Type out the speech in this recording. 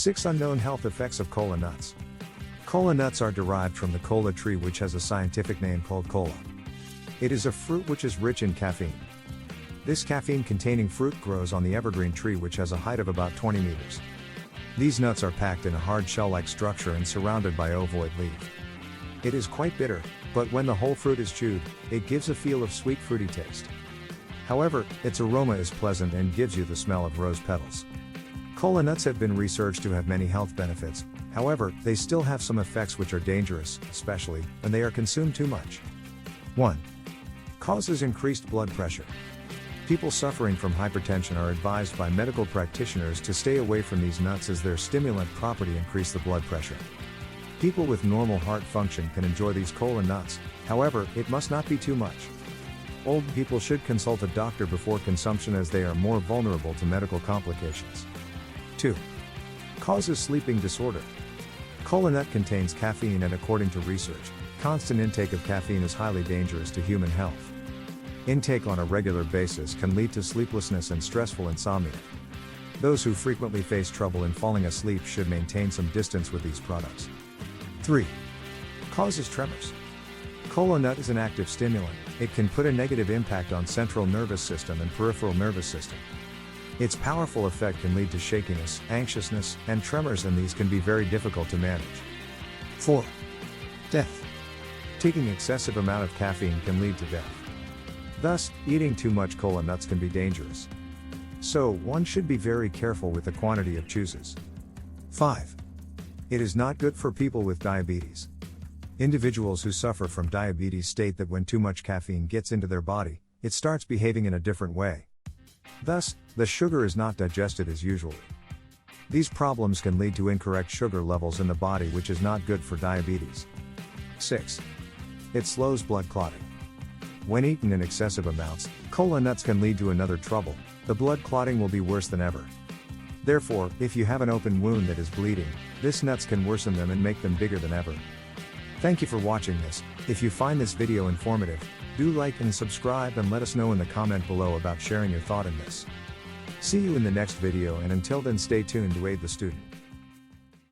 6 Unknown health effects of kola nuts. Kola nuts are derived from the kola tree, which has a scientific name called kola. It is a fruit which is rich in caffeine. This caffeine-containing fruit grows on the evergreen tree, which has a height of about 20 meters. These nuts are packed in a hard shell-like structure and surrounded by ovoid leaf. It is quite bitter, but when the whole fruit is chewed, it gives a feel of sweet fruity taste. However, its aroma is pleasant and gives you the smell of rose petals. Kola nuts have been researched to have many health benefits. However, they still have some effects which are dangerous, especially when they are consumed too much. 1. Causes increased blood pressure. People suffering from hypertension are advised by medical practitioners to stay away from these nuts, as their stimulant property increase the blood pressure. People with normal heart function can enjoy these kola nuts, however, it must not be too much. Old people should consult a doctor before consumption, as they are more vulnerable to medical complications. 2. Causes sleeping disorder. Kola nut contains caffeine, and according to research, constant intake of caffeine is highly dangerous to human health. Intake on a regular basis can lead to sleeplessness and stressful insomnia. Those who frequently face trouble in falling asleep should maintain some distance with these products. 3. Causes tremors. Kola nut is an active stimulant. It can put a negative impact on central nervous system and peripheral nervous system. Its powerful effect can lead to shakiness, anxiousness, and tremors, and these can be very difficult to manage. 4. Death. Taking excessive amount of caffeine can lead to death. Thus, eating too much kola nuts can be dangerous. So, one should be very careful with the quantity of chooses. 5. It is not good for people with diabetes. Individuals who suffer from diabetes state that when too much caffeine gets into their body, it starts behaving in a different way. Thus, the sugar is not digested as usually. These problems can lead to incorrect sugar levels in the body, which is not good for diabetes. 6. It slows blood clotting. When eaten in excessive amounts, kola nuts can lead to another trouble. The blood clotting will be worse than ever. Therefore, if you have an open wound that is bleeding, this nuts can worsen them and make them bigger than ever. Thank you for watching this. If you find this video informative, do like and subscribe, and let us know in the comment below about sharing your thought in this. See you in the next video, and until then, stay tuned to aid the student.